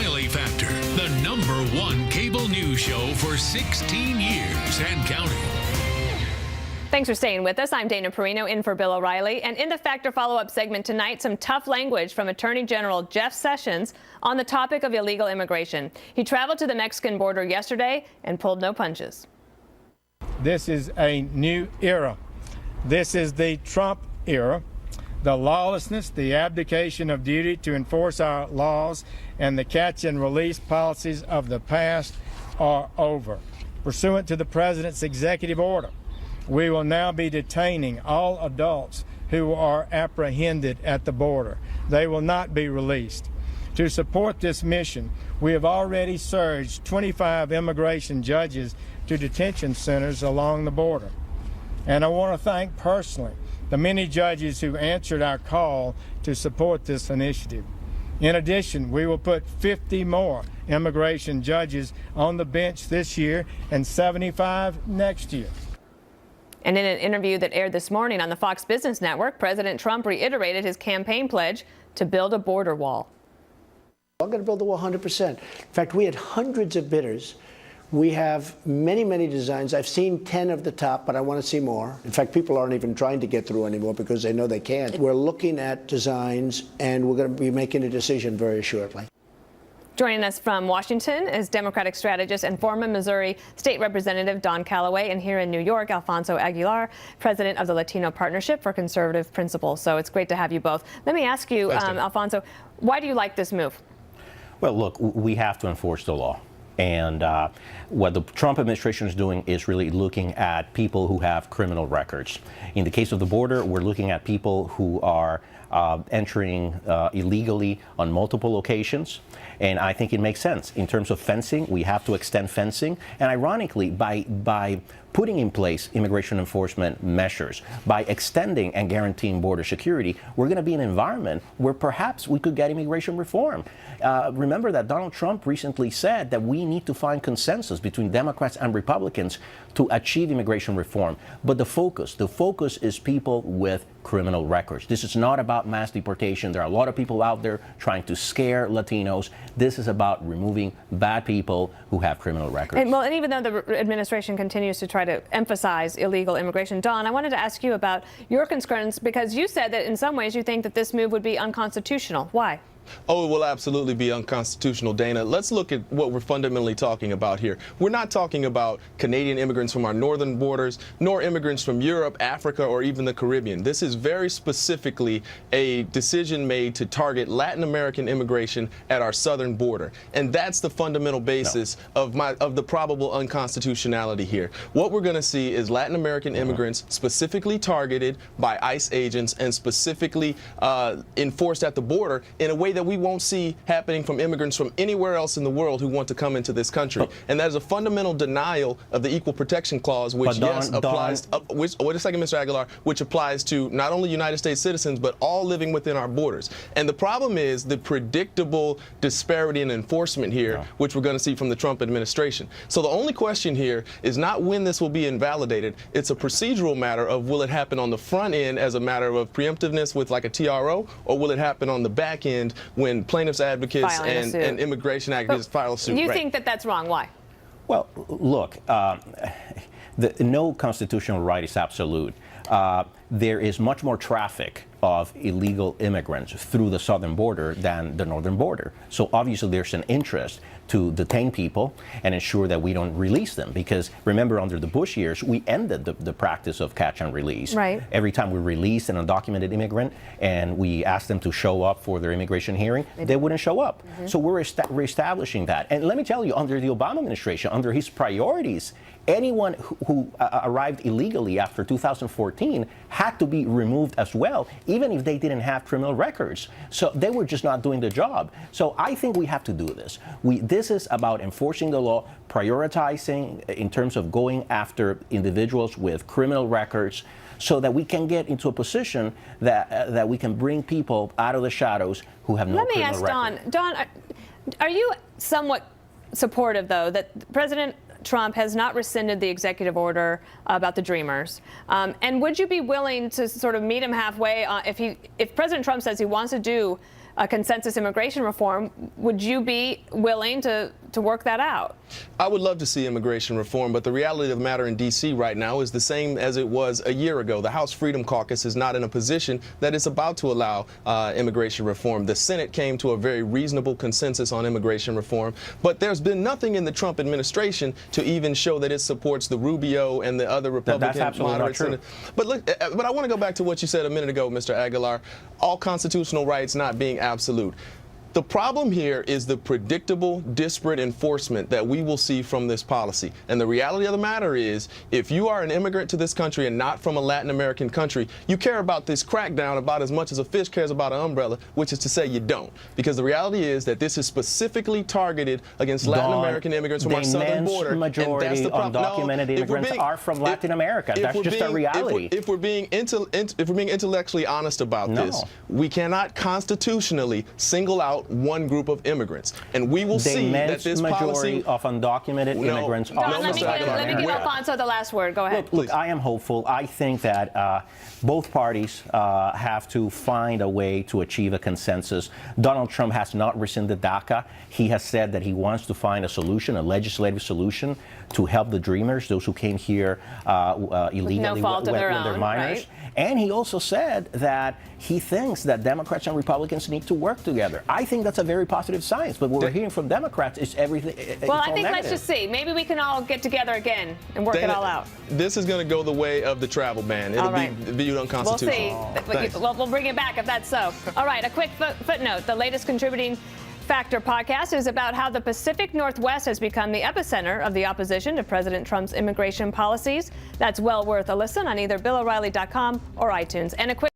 O'Reilly Factor, the #1 cable news show for 16 years and counting. Thanks for staying with us. I'm Dana Perino in for Bill O'Reilly. And in the Factor follow-up segment tonight, some tough language from Attorney General Jeff Sessions on the topic of illegal immigration. He traveled to the Mexican border yesterday and pulled no punches. This is a new era. This is the Trump era. The lawlessness, the abdication of duty to enforce our laws, and the catch and release policies of the past are over. Pursuant to the President's executive order, we will now be detaining all adults who are apprehended at the border. They will not be released. To support this mission, we have already surged 25 immigration judges to detention centers along the border. And I want to thank personally the many judges who answered our call to support this initiative. In addition, we will put 50 more immigration judges on the bench this year and 75 next year. And in an interview that aired this morning on the Fox Business Network, President Trump reiterated his campaign pledge to build a border wall. I'm going to build the wall 100%. In fact, we had hundreds of bidders. We have many, many designs. I've seen 10 of the top, but I want to see more. In fact, people aren't even trying to get through anymore because they know they can't. We're looking at designs, and we're going to be making a decision very shortly. Joining us from Washington is Democratic strategist and former Missouri State Representative Don Calloway, and here in New York, Alfonso Aguilar, president of the Latino Partnership for Conservative Principles. So it's great to have you both. Let me ask you, Alfonso, why do you like this move? Well, look, we have to enforce the law. And what the Trump administration is doing is really looking at people who have criminal records. In the case of the border, we're looking at people who are entering illegally on multiple locations. And I think it makes sense. In terms of fencing, we have to extend fencing. And ironically, by putting in place immigration enforcement measures, by extending and guaranteeing border security, we're going to be in an environment where perhaps we could get immigration reform. Remember that Donald Trump recently said that we need to find consensus between Democrats and Republicans to achieve immigration reform. But the focus is people with criminal records. This is not about mass deportation. There are a lot of people out there trying to scare Latinos. This is about removing bad people who have criminal records. And even though the administration continues to try to emphasize illegal immigration, Don, I wanted to ask you about your concerns, because you said that in some ways you think that this move would be unconstitutional. Why? Oh, it will absolutely be unconstitutional, Dana. Let's look at what we're fundamentally talking about here. We're not talking about Canadian immigrants from our northern borders, nor immigrants from Europe, Africa, or even the Caribbean. This is very specifically a decision made to target Latin American immigration at our southern border. And that's the fundamental basis of the probable unconstitutionality here. What we're going to see is Latin American immigrants specifically targeted by ICE agents and specifically enforced at the border in a way that we won't see happening from immigrants from anywhere else in the world who want to come into this country. And that is a fundamental denial of the Equal Protection Clause, which, applies, wait a second, Mr. Aguilar, which applies to not only United States citizens, but all living within our borders. And the problem is the predictable disparity in enforcement here, which we're going to see from the Trump administration. So the only question here is not when this will be invalidated. It's a procedural matter of will it happen on the front end as a matter of preemptiveness with like a TRO, or will it happen on the back end when plaintiffs' advocates and immigration advocates file a suit. You think that that's wrong? Why? Well, look, no constitutional right is absolute. There is much more traffic of illegal immigrants through the southern border than the northern border. So obviously there's an interest to detain people and ensure that we don't release them. Because remember, under the Bush years, we ended the practice of catch and release. Right. Every time we released an undocumented immigrant and we asked them to show up for their immigration hearing, they wouldn't show up. So we're reestablishing that. And let me tell you, under the Obama administration, under his priorities, anyone who arrived illegally after 2014 had to be removed as well, even if they didn't have criminal records. So they were just not doing the job. So I think we have to do this. This is about enforcing the law, prioritizing in terms of going after individuals with criminal records, so that we can get into a position that we can bring people out of the shadows who have no criminal record. Let me ask Don. Don, are you somewhat supportive, though, that President Trump has not rescinded the executive order about the Dreamers? And would you be willing to sort of meet him halfway if President Trump says he wants to do a consensus immigration reform. Would you be willing to work that out? I would love to see immigration reform, but the reality of the matter in D.C. right now is the same as it was a year ago. The House Freedom Caucus is not in a position that it's about to allow immigration reform. The Senate came to a very reasonable consensus on immigration reform, but there's been nothing in the Trump administration to even show that it supports the Rubio and the other Republican moderates. But look, but I want to go back to what you said a minute ago, Mr. Aguilar, all constitutional rights not being absolute. The problem here is the predictable, disparate enforcement that we will see from this policy. And the reality of the matter is, if you are an immigrant to this country and not from a Latin American country, you care about this crackdown about as much as a fish cares about an umbrella, which is to say you don't. Because the reality is that this is specifically targeted against Latin American immigrants from our southern border. The majority of undocumented immigrants are from Latin America. That's just a reality. If we're being intellectually honest about this, we cannot constitutionally single out one group of immigrants, and we will see that this majority of undocumented immigrants are. Let me give Alfonso the last word. Go ahead. Look, I am hopeful. I think that both parties have to find a way to achieve a consensus. Donald Trump has not rescinded DACA. He has said that he wants to find a solution, a legislative solution, to help the Dreamers, those who came here illegally when they're minors. Right? And he also said that he thinks that Democrats and Republicans need to work together. I think that's a very positive sign. But what we're hearing from Democrats is everything. Well, I think let's just see. Maybe we can all get together again and work it all out. This is going to go the way of the travel ban. It'll be viewed unconstitutional. We'll see. Well, we'll bring it back if that's so. All right, a quick footnote. The latest contributing Factor podcast is about how the Pacific Northwest has become the epicenter of the opposition to President Trump's immigration policies. That's well worth a listen on either BillO'Reilly.com or iTunes. And a quick